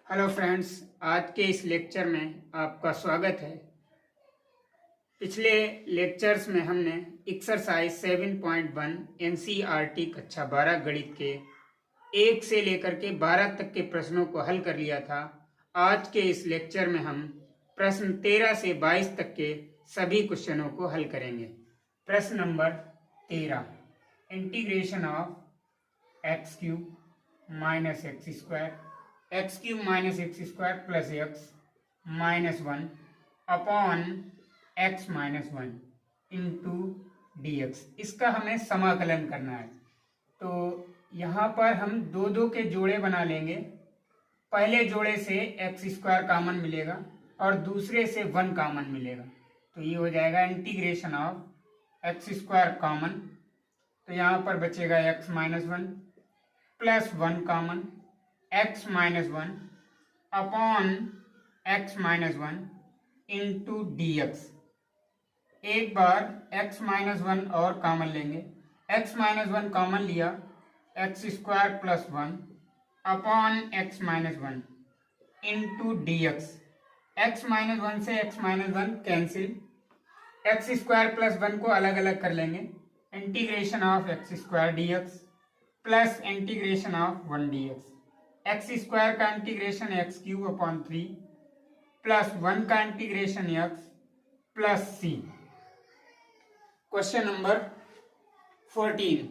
Hello friends, आज के इस लेक्चर में आपका स्वागत है। पिछले लेक्चर्स में हमने एक्सरसाइज 7.1 एनसीईआरटी कक्षा 12 गणित के 1 से लेकर के 12 तक के प्रश्नों को हल कर लिया था। आज के इस लेक्चर में हम प्रश्न 13 से 22 तक के सभी क्वेश्चनों को हल करेंगे। प्रश्न number 13, integration of x cube minus x square x cube minus x square plus x minus 1 upon x minus 1 into d x, इसका हमें समाकलन करना है। तो यहाँ पर हम दो दो के जोड़े बना लेंगे। पहले जोड़े से एक्स स्क्वायर कॉमन मिलेगा और दूसरे से 1 कॉमन मिलेगा, तो ये हो जाएगा integration of x square common, तो यहाँ पर बचेगा x minus 1 plus 1 common x minus 1 upon x minus 1 into d x. एक बार x माइनस 1 और कॉमन लेंगे, x माइनस 1 कॉमन लिया, x square plus 1 upon x minus 1 into d x. X minus 1 से x minus 1 cancel, x square plus 1 को अलग अलग कर लेंगे, integration of x square d x plus integration of 1 d x. X square का integration x cube upon 3 plus 1 का integration x plus C. Question number 14,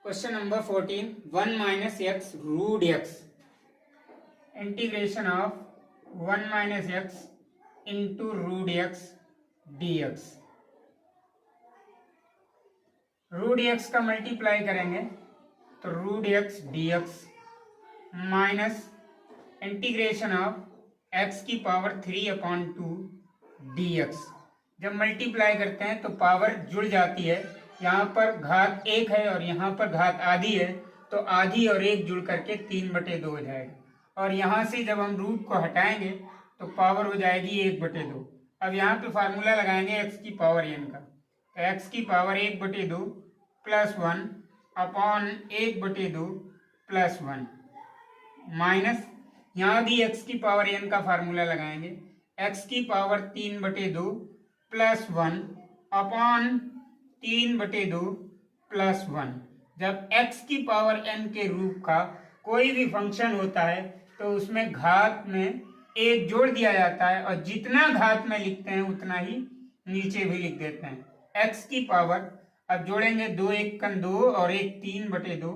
question number 14, 1 minus x root x, integration of 1 minus x into root x d x. Root x का multiply करेंगे तो root x d x minus integration of x की power 3 upon 2 d x. जब multiply करते हैं तो power जुड़ जाती है, यहाँ पर घात 1 है और यहाँ पर घात आधी है, तो आधी और 1 जुड़ करके 3/2 हो जाएगा। और यहाँ से जब हम रूट को हटाएंगे तो पावर हो जाएगी 1/2। अब यहाँ पे फार्मूला लगाएंगे एक्स की पावर n का, तो एक्स की power 1/2 plus 1 upon 1/2 plus 1 minus, यहाँ भी एक्स की पावर n का फार्मूला लगाएंगे, एक्स की पावर 3/2 प्लस 1 अपॉन 3/2 प्लस 1। जब x की पावर n के रूप का कोई भी फंक्शन होता है तो उसमें घात में 1 जोड़ दिया जाता है और जितना घात में लिखते हैं उतना ही नीचे भी लिख देते हैं। x की पावर अब जोड़ेंगे 2 1 2 और 1 3/2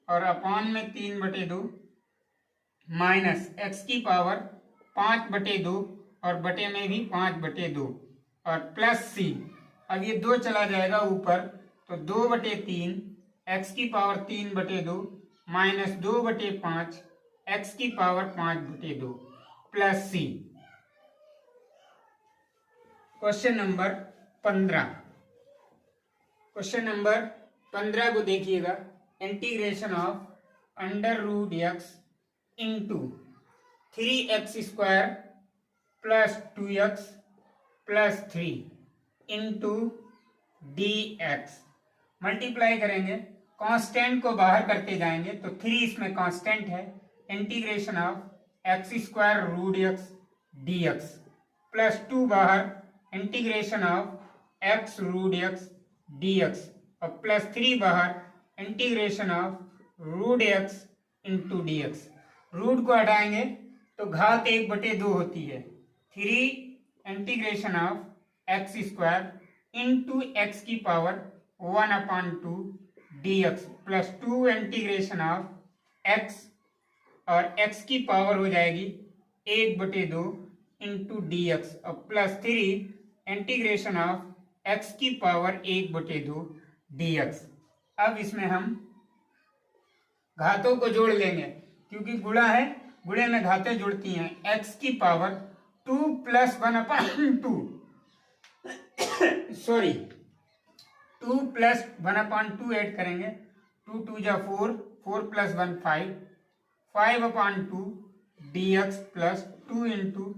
और अपॉन में 3/2 माइनस एक्स की पावर 5/2 और बटे में भी 5/2 और प्लस सी। अब ये 2 चला जाएगा ऊपर तो 2/3 एक्स की पावर 3/2 माइनस 2/5 एक्स की पावर 5/2 प्लस सी। क्वेश्चन नंबर 15, क्वेश्चन नंबर 15 को देखिएगा, integration of under root x into 3x square plus 2x plus 3 into d x. Multiply करेंगे, कांस्टेंट को बाहर करते जाएंगे तो 3 इसमें कांस्टेंट है, integration of x square root x d x plus 2 बाहर, integration of x root x d x और प्लस 3 बाहर, integration of root x into d x. Root को हटाएंगे तो घात 1/2 होती है, 3 integration of x square into x की power 1/2 d x plus 2 integration of x और एक्स की पावर हो जाएगी 1/2 इंटू डी एक्स और प्लस 3 इंटीग्रेशन ऑफ एक्स की पावर 1/2 डी एक्स। अब इसमें हम घातों को जोड़ लेंगे, क्योंकि गुणा है, गुणे में घातें जुड़ती हैं। एक्स की power 2 plus 1/2 sorry 2 plus 1/2 add करेंगे, 2 2 जा 4, 4 plus 1 5, 5/2 D x plus 2 into,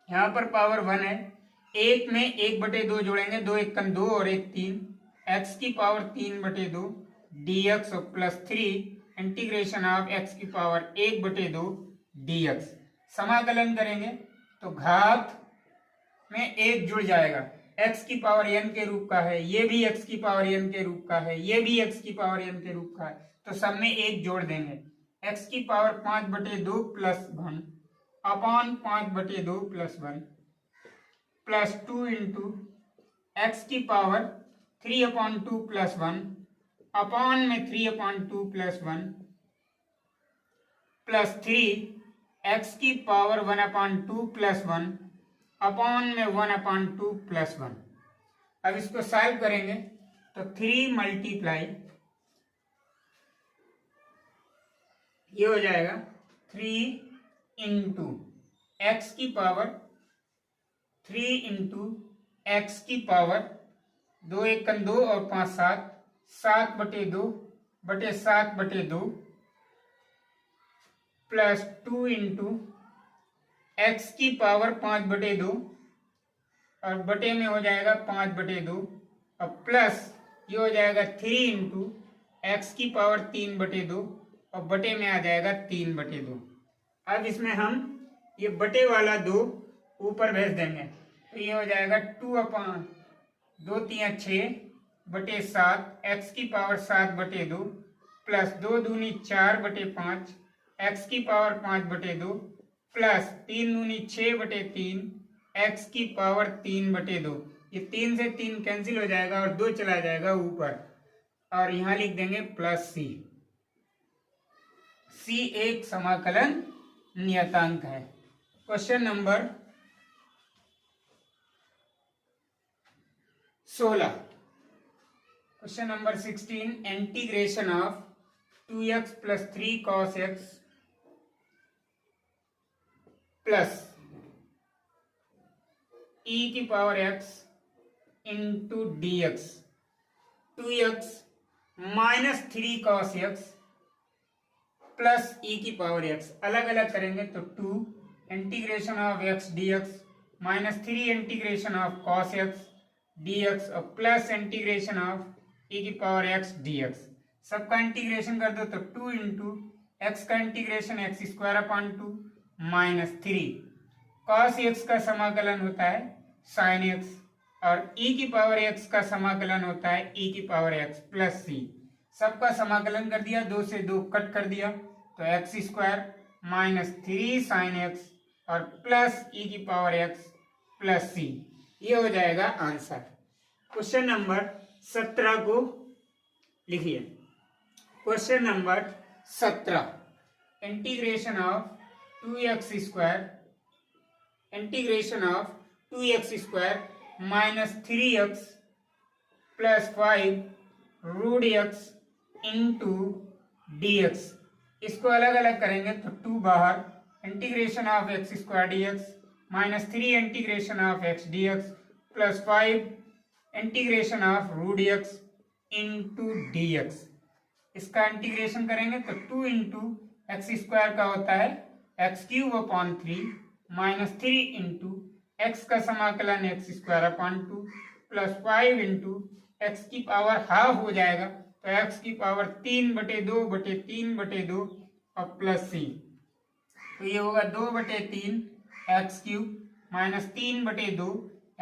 यहाँ पर पावर 1 है, 1 में 1/2 जोड़ेंगे, 2 1 2 और 1 3, एक्स की पावर 3/2 dx और प्लस 3 इंटीग्रेशन ऑफ x की पावर 1/2 dx। समाकलन करेंगे तो घात में 1 जुड़ जाएगा, x की पावर n के रूप का है, ये भी x की पावर n के रूप का है, ये भी x की पावर n के रूप का है, तो सब में 1 जोड़ देंगे। x की power 5/2 plus 1 upon 5/2 plus 1 plus 2 into x की पावर 3/2 प्लस 1 अपॉन में 3/2 प्लस 1 प्लस 3 एक्स की पावर 1/2 प्लस 1 अपॉन में 1/2 प्लस 1। अब इसको सॉल्व करेंगे तो 3 मल्टीप्लाई ये हो जाएगा 3 इंटू एक्स की पावर 3 इंटू एक्स की पावर 2 1 2 और 5 7 7/2 बटे 7/2 प्लस 2 इंटू एक्स की पावर 5/2 और बटे में हो जाएगा 5/2 और प्लस ये हो जाएगा 3 इंटू एक्स की पावर 3/2 और बटे में आ जाएगा 3/2। अब इसमें हम ये बटे वाला 2 ऊपर भेज देंगे तो ये हो जाएगा 2/2 3 6 बटे 7 एक्स की पावर 7/2 प्लस 2 दूनी 4/5 एक्स की पावर 5/2 प्लस 3 दूनी 6/3 एक्स की पावर 3/2। ये 3 से 3 कैंसिल हो जाएगा और 2 चला जाएगा ऊपर और यहाँ लिख देंगे प्लस सी। सी एक समाकलन नियतांक है। Question number 16। Question number 16 integration of 2x plus 3 cos x plus e की power x into d x 2x minus 3 cos x plus e की पावर x अलग अलग करेंगे तो 2 integration of x dx minus 3 integration of cos x dx और plus integration of e की power x dx। सबका integration कर दो तो 2 इंटू एक्स का integration x² minus 3 cos x का समाकलन होता है sin x और e की पावर x का समाकलन होता है e की पावर x प्लस c। सबका समाकलन कर दिया, 2 से 2 कट कर दिया तो x² माइनस 3 sin x और प्लस e की पावर x प्लस c। ये हो जाएगा आंसर। क्वेश्चन नंबर 17 को लिखिए। Question number 17 integration of 2x² minus 3x plus 5 root x into dx। इसको अलग अलग करेंगे तो 2 बाहर integration of x² dx minus 3 integration of x dx plus 5 integration of root x into dx। इसका integration करेंगे तो 2 इंटू x² का होता है x³ माइनस 3 इंटू x का समाकलन x² प्लस 5 इंटू x की पावर हाफ हो जाएगा तो x की पावर 3/2 और प्लस c। तो ये होगा 2/3 x³ माइनस 3/2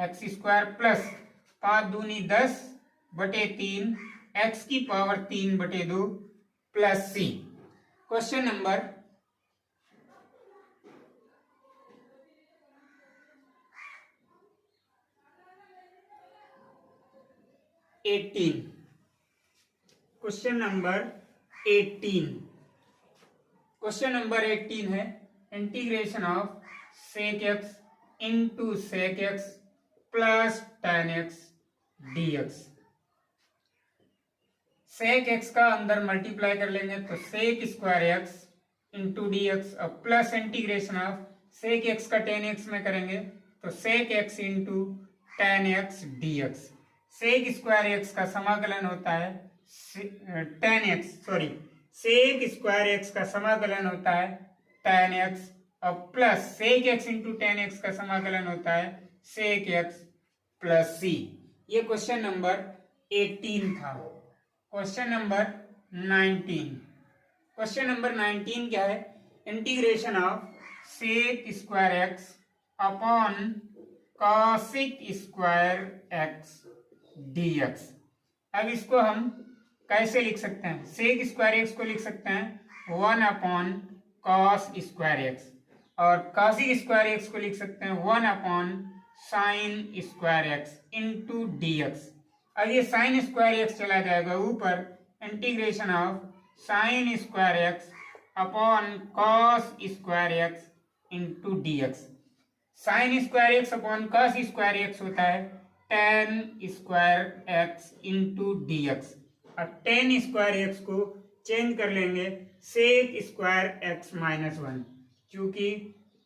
x² प्लस 5 दूनी 10/3 x की power 3/2 plus c। Question number 18। Question number 18। Question number 18 है integration of sec x into sec x plus tan x dx। sec x का अंदर मल्टीप्लाई कर लेंगे तो sec² x into d x और plus integration of sec x का tan x में करेंगे तो sec x into tan x dx। sec² x का समाकलन होता है tan x sec² x का समाकलन होता है tan x और plus sec x into tan x का समाकलन होता है sec x प्लस c। ये क्वेश्चन नंबर 18 था। Question number 19। क्वेश्चन नंबर 19 क्या है? Integration of sec square x upon cosec square x dx। अब इसको हम कैसे लिख सकते हैं? सेक स्क्वायर एक्स को लिख सकते हैं 1 अपॉन कॉस स्क्वायर एक्स, और कॉसिक स्क्वायर एक्स को लिख सकते हैं 1 upon sine square x into dx। अब ये साइन स्क्वायर एक्स चला जाएगा ऊपर, integration of sine square x upon cos square x into dx। Sine square x upon cos square x होता है tan square x into dx। अब tan square x को change कर लेंगे sec square x minus one, क्योंकि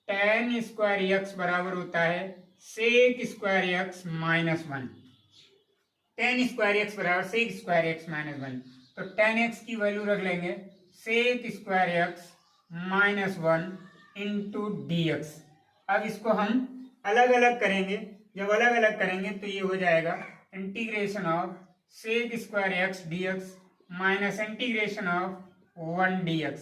ten square x बराबर होता है sec square x minus one. Tan square x बराबर sec square x minus one, तो टेन एक्स की वैल्यू रख लेंगे sec square x minus one into dx। अब इसको हम अलग अलग करेंगे, जब अलग अलग करेंगे तो ये हो जाएगा integration of sec square x dx minus integration of 1 dx।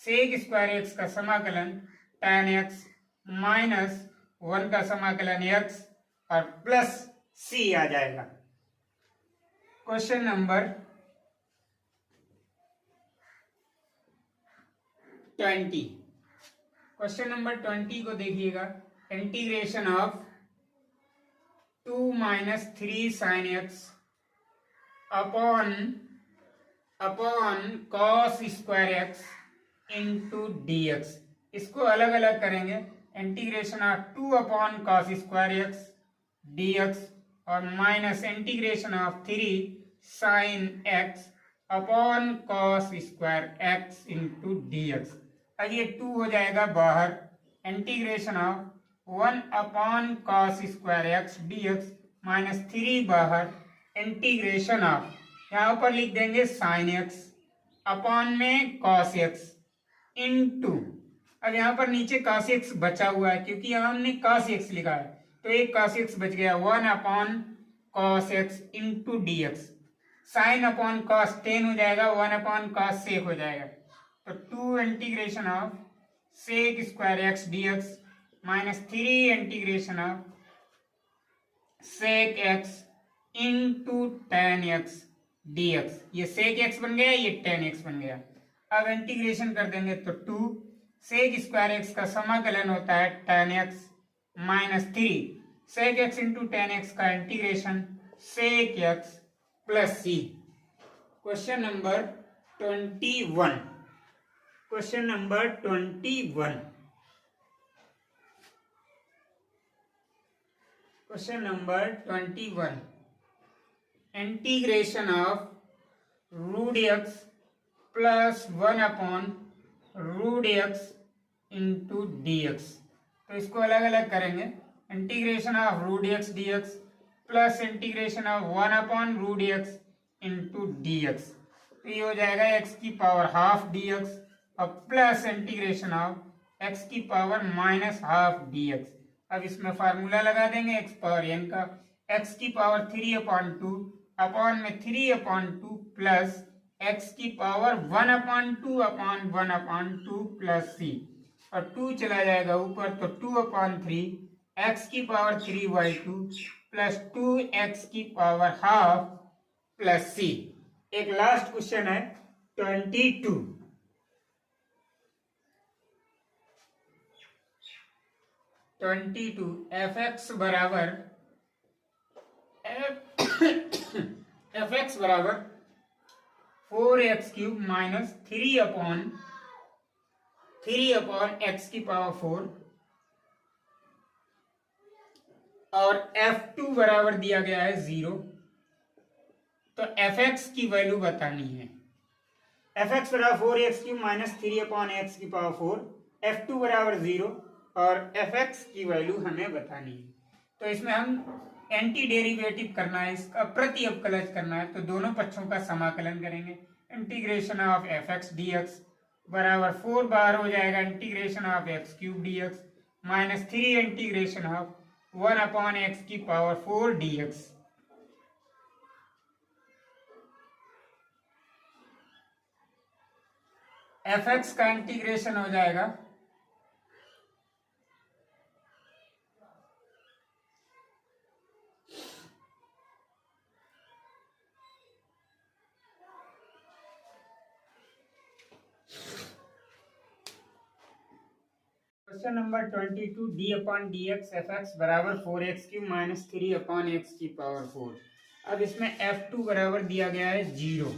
Sec square x का समाकलन tan x माइनस 1 का समाकलन x और प्लस c आ जाएगा। Question number 20। क्वेश्चन नंबर 20 को देखिएगा, integration of 2 minus 3 sine x upon cos square x into dx। इसको अलग अलग करेंगे, integration of 2 upon cos square x dx और minus integration of 3 sine x upon cos square x into dx। अब ये 2 हो जाएगा बाहर, integration of 1 upon cos square x dx minus 3 बाहर, इंटीग्रेशन ऑफ यहाँ पर लिख देंगे साइन एक्स अपॉन में कॉस एक्स इंटू, अब यहाँ पर नीचे कॉस एक्स बचा हुआ है क्योंकि यहाँ हमने कॉस एक्स लिखा है, तो एक कॉस एक्स बच गया 1 upon cos x into dx। Sine upon cos 10 हो जाएगा, 1 अपॉन कॉस सेक हो जाएगा, तो 2 integration of sec square x dx minus 3 integration of sec x into tan x dx। ये सेक एक्स बन गया, ये टेन एक्स बन गया। अब इंटीग्रेशन कर देंगे तो 2 सेक स्क्वायर एक्स का समाकलन होता है tan x minus 3 sec x into tan x का integration sec x plus C. Question number 21। Question number 21। Question number 21, integration of root x plus 1 upon root x into dx। तो इसको अलग अलग करेंगे, integration of root x dx plus integration of 1 upon root x into dx। तो ये हो जाएगा x की पावर हाफ dx और प्लस इंटीग्रेशन ऑफ x की पावर माइनस हाफ dx। अब इसमें फार्मूला लगा देंगे x पावर n का, x की पावर 3 अपॉन 2 अपॉन में 3 अपॉन 2 प्लस x की power 1 upon 2 upon 1 upon 2 plus c, और 2 चला जाएगा ऊपर तो 2 अपॉन 3 x की पावर 3/2 प्लस 2x की पावर हाफ प्लस c। एक लास्ट क्वेश्चन है 22। एफ एक्स बराबर एफ एक्स बराबर 4x³ माइनस 3 अपॉन x की पावर 4 और f2 बराबर दिया गया है 0। तो fx की वैल्यू बतानी है। fx बराबर 4x³ माइनस 3 अपॉन x की पावर 4, f2 बराबर 0 और fx की वैल्यू हमें बतानी है। तो इसमें हम एंटी डेरिवेटिव करना है, इसका प्रति अवकलज करना है, तो दोनों पक्षों का समाकलन करेंगे। इंटीग्रेशन ऑफ fx dx बराबर 4 बार हो जाएगा integration of x³ dx minus 3 integration of 1 upon x की पावर 4 dx। एफ एक्स का इंटीग्रेशन हो जाएगा question number 22 D upon D x F x बराबर 4x³ माइनस 3 अपॉन एक्स की पावर 4। अब इसमें f2 बराबर दिया गया है 0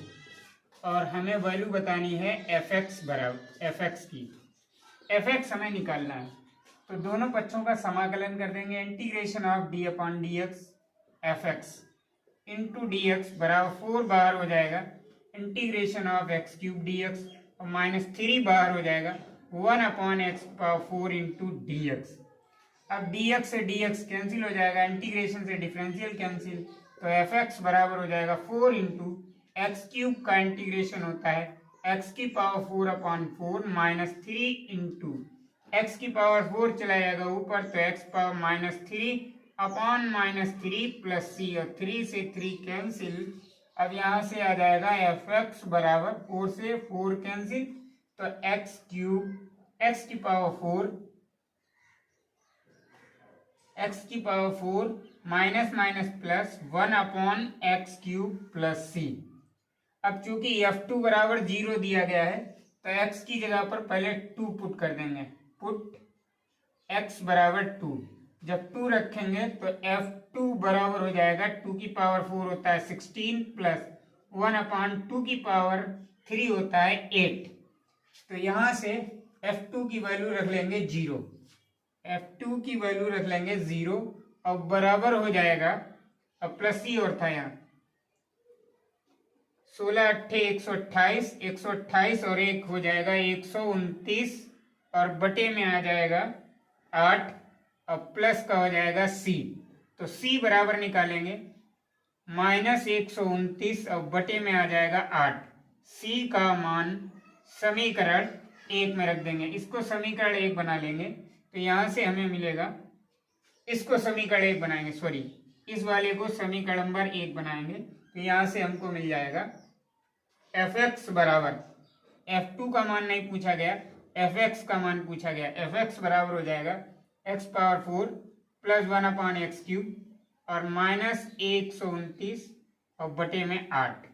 और हमें वैल्यू बतानी है fx बराबर fx की। fx हमें निकालना है तो दोनों पक्षों का समाकलन कर देंगे। Integration of D upon D x F x into d x बराबर 4 बाहर हो जाएगा इंटीग्रेशन ऑफ x³ dx और माइनस 3 बाहर हो जाएगा 1 upon x power 4 into d x. अब डी एक्स से डी एक्स कैंसिल हो जाएगा, इंटीग्रेशन से डिफरेंशियल कैंसिल, तो एफ एक्स बराबर हो जाएगा 4 इंटू x³ का इंटीग्रेशन होता है x की power 4 upon 4 minus 3 into x की पावर 4 चला जाएगा ऊपर तो x power minus 3 upon minus 3 plus c और 3 से 3 कैंसिल। अब यहाँ से आ जाएगा एफ एक्स बराबर 4 से 4 कैंसिल तो x³ x की power 4 minus minus plus 1 upon x³ plus c। अब चूंकि f2 बराबर 0 दिया गया है तो x की जगह पर पहले 2 पुट कर देंगे, पुट x बराबर 2। जब 2 रखेंगे तो f2 बराबर हो जाएगा 2 की पावर 4 होता है 16 प्लस 1 अपॉन 2 की पावर 3 होता है 8। तो यहां से f2 की वैल्यू रख लेंगे 0, f2 की वैल्यू रख लेंगे 0 और बराबर हो जाएगा, अब प्लस ही और था यहाँ 16 अट्ठे 128, 128 और 1 हो जाएगा 129 और बटे में आ जाएगा 8 और प्लस का हो जाएगा c। तो c बराबर निकालेंगे माइनस 129 और बटे में आ जाएगा 8। c का मान समीकरण 1 में रख देंगे, इसको समीकरण 1 बना लेंगे तो यहां से हमें मिलेगा, इसको समीकरण 1 बनाएंगे, सॉरी इस वाले को समीकरण नंबर 1 बनाएंगे तो यहां से हमको मिल जाएगा एफ एक्स बराबर, f2 का मान नहीं पूछा गया, एफ एक्स का मान पूछा गया। एफ एक्स बराबर हो जाएगा x power 4 plus 1 upon x³ और माइनस 129 और बटे में 8।